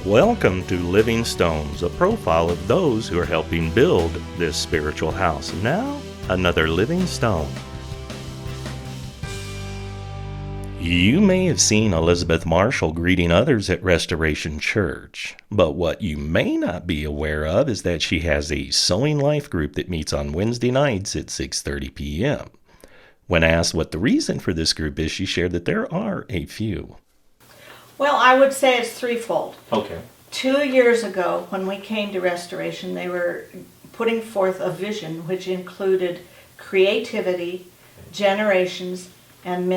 Welcome to Living Stones, a profile of those who are helping build this spiritual house. Now, another living stone. You may have seen Elizabeth Marshall greeting others at Restoration Church, but what you may not be aware of is that she has a Sewing Life group that meets on Wednesday nights at 6:30 p.m. When asked what the reason for this group is, she shared that there are a few. Well, I would say it's threefold. Okay. 2 years ago, when we came to Restoration, they were putting forth a vision which included creativity, generations, and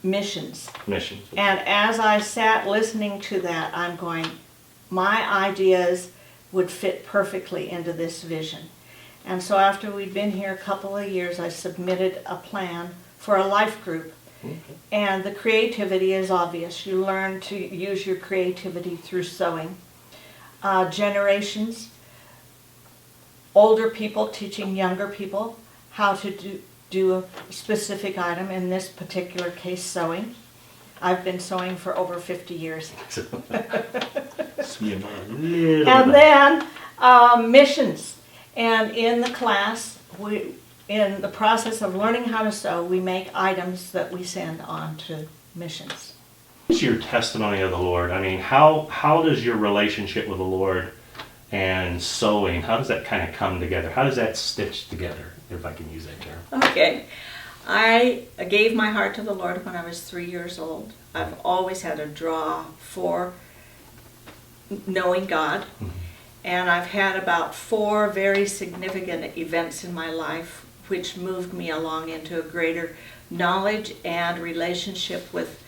missions. And as I sat listening to that, I'm going, my ideas would fit perfectly into this vision. And so after we'd been here a couple of years, I submitted a plan for a life group. Okay. And the creativity is obvious. You learn to use your creativity through sewing. Generations, older people teaching younger people how to do a specific item, in this particular case, sewing. I've been sewing for over 50 years. And then missions. And in the class, in the process of learning how to sew, we make items that we send on to missions. What's your testimony of the Lord? I mean, how does your relationship with the Lord and sewing, how does that kind of come together? How does that stitch together, if I can use that term? Okay. I gave my heart to the Lord when I was 3 years old. I've always had a draw for knowing God. Mm-hmm. And I've had about 4 very significant events in my life which moved me along into a greater knowledge and relationship with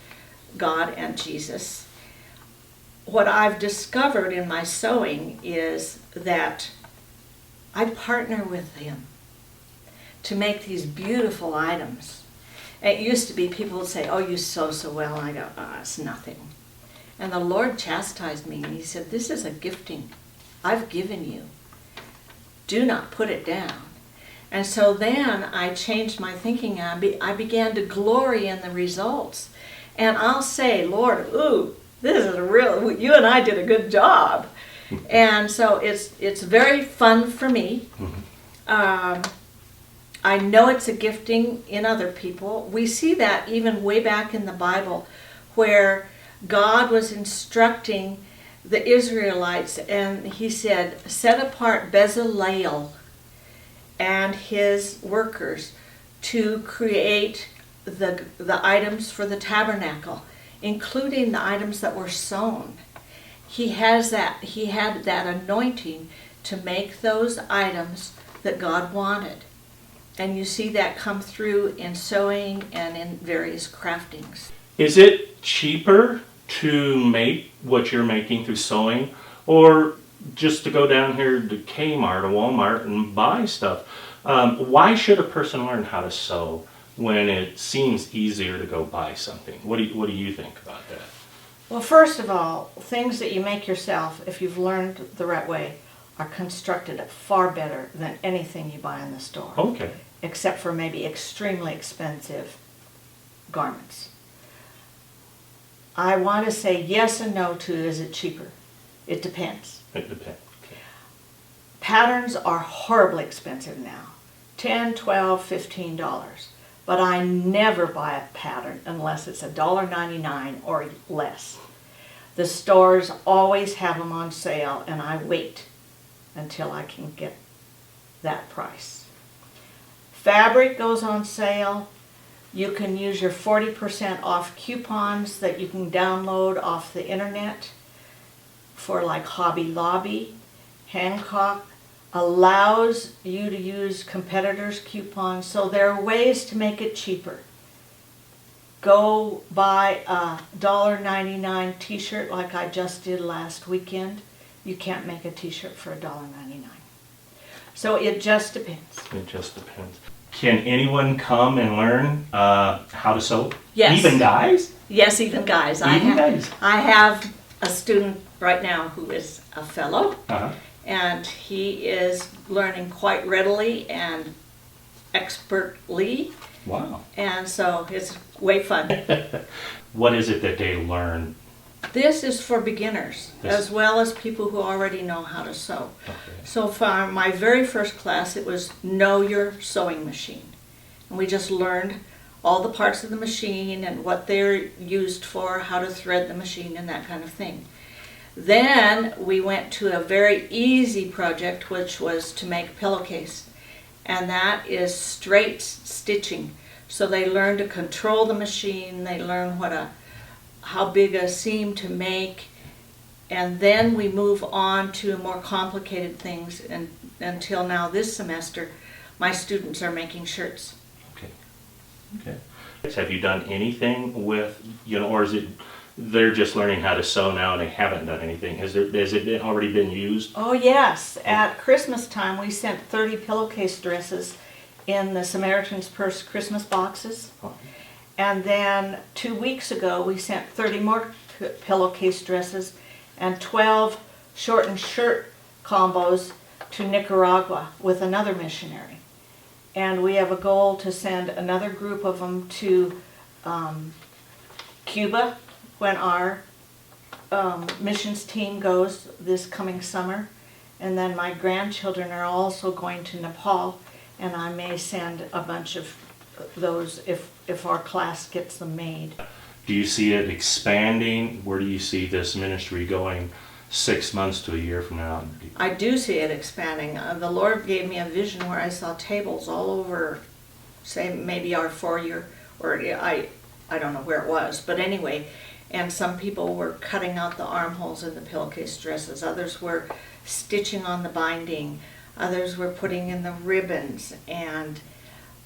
God and Jesus. What I've discovered in my sewing is that I partner with Him to make these beautiful items. It used to be people would say, "Oh, you sew so well," and I go, "Oh, it's nothing." And the Lord chastised me, and He said, "This is a gifting I've given you. Do not put it down." And so then I changed my thinking. I began to glory in the results. And I'll say, "Lord, this is you and I did a good job." And so it's very fun for me. I know it's a gifting in other people. We see that even way back in the Bible, where God was instructing the Israelites, and He said, "Set apart Bezalel and his workers to create the items for the tabernacle, including the items that were sewn." He had that anointing to make those items that God wanted. And you see that come through in sewing and in various craftings. Is it cheaper to make what you're making through sewing, or just to go down here to Kmart or Walmart and buy stuff? Why should a person learn how to sew when it seems easier to go buy something? What do you think about that? Well, first of all, things that you make yourself, if you've learned the right way, are constructed far better than anything you buy in the store. Okay. Except for maybe extremely expensive garments. I want to say yes and no to, is it cheaper? It depends. It depends. Okay. Patterns are horribly expensive now. $10, $12, $15. But I never buy a pattern unless it's $1.99 or less. The stores always have them on sale, and I wait until I can get that price. Fabric goes on sale. You can use your 40% off coupons that you can download off the internet for like Hobby Lobby. Hancock allows you to use competitors' coupons, so there are ways to make it cheaper. Go buy a $1.99 t-shirt like I just did last weekend. You can't make a t-shirt for $1.99. So it just depends. It just depends. Can anyone come and learn how to sew? Yes. Even guys? Yes, even guys. Guys. I have a student right now who is a fellow. Uh-huh. And he is learning quite readily and expertly. Wow. And so it's way fun. What is it that they learn This is for beginners, This- as well as people who already know how to sew. Okay. So for my very first class, it was Know Your Sewing Machine. And we just learned all the parts of the machine and what they're used for, how to thread the machine and that kind of thing. Then we went to a very easy project, which was to make a pillowcase. And that is straight stitching. So they learn to control the machine, they learn how big a seam to make, and then we move on to more complicated things. And until now, this semester, my students are making shirts. Okay. Okay. Have you done anything with, or is it they're just learning how to sew now and they haven't done anything? Has it already been used? Oh yes, at Christmas time we sent 30 pillowcase dresses in the Samaritan's Purse Christmas boxes. Oh. And then 2 weeks ago we sent 30 more pillowcase dresses and 12 shortened shirt combos to Nicaragua with another missionary. And we have a goal to send another group of them to Cuba when our missions team goes this coming summer. And then my grandchildren are also going to Nepal, and I may send a bunch of those if our class gets them made. Do you see it expanding? Where do you see this ministry going 6 months to a year from now? I do see it expanding. The Lord gave me a vision where I saw tables all over, say maybe our foyer, or I don't know where it was, but anyway, and some people were cutting out the armholes in the pillowcase dresses, others were stitching on the binding, others were putting in the ribbons, and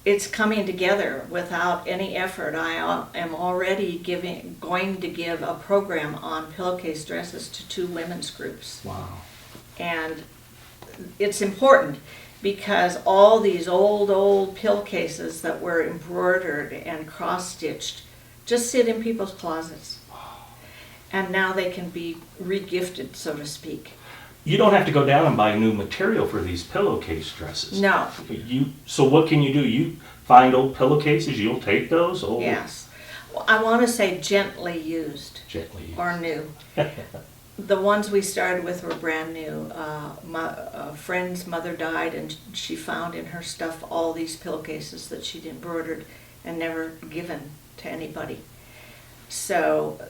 it's coming together without any effort. I am already going to give a program on pillowcase dresses to 2 women's groups. Wow. And it's important because all these old pillowcases that were embroidered and cross-stitched just sit in people's closets. And now they can be regifted, so to speak. You don't have to go down and buy new material for these pillowcase dresses. No. So what can you do? You find old pillowcases, you'll take those? Yes. Well, I want to say gently used. Gently used. Or new. The ones we started with were brand new. My friend's mother died, and she found in her stuff all these pillowcases that she'd embroidered and never given to anybody. So,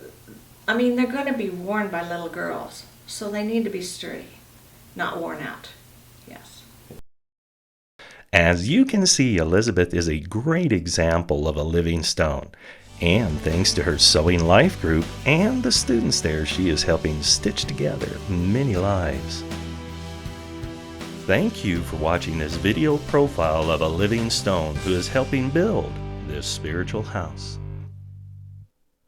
I mean, they're going to be worn by little girls, so they need to be sturdy, not worn out. Yes. As you can see, Elizabeth is a great example of a living stone. And thanks to her Sewing Life group and the students there, she is helping stitch together many lives. Thank you for watching this video profile of a living stone who is helping build this spiritual house.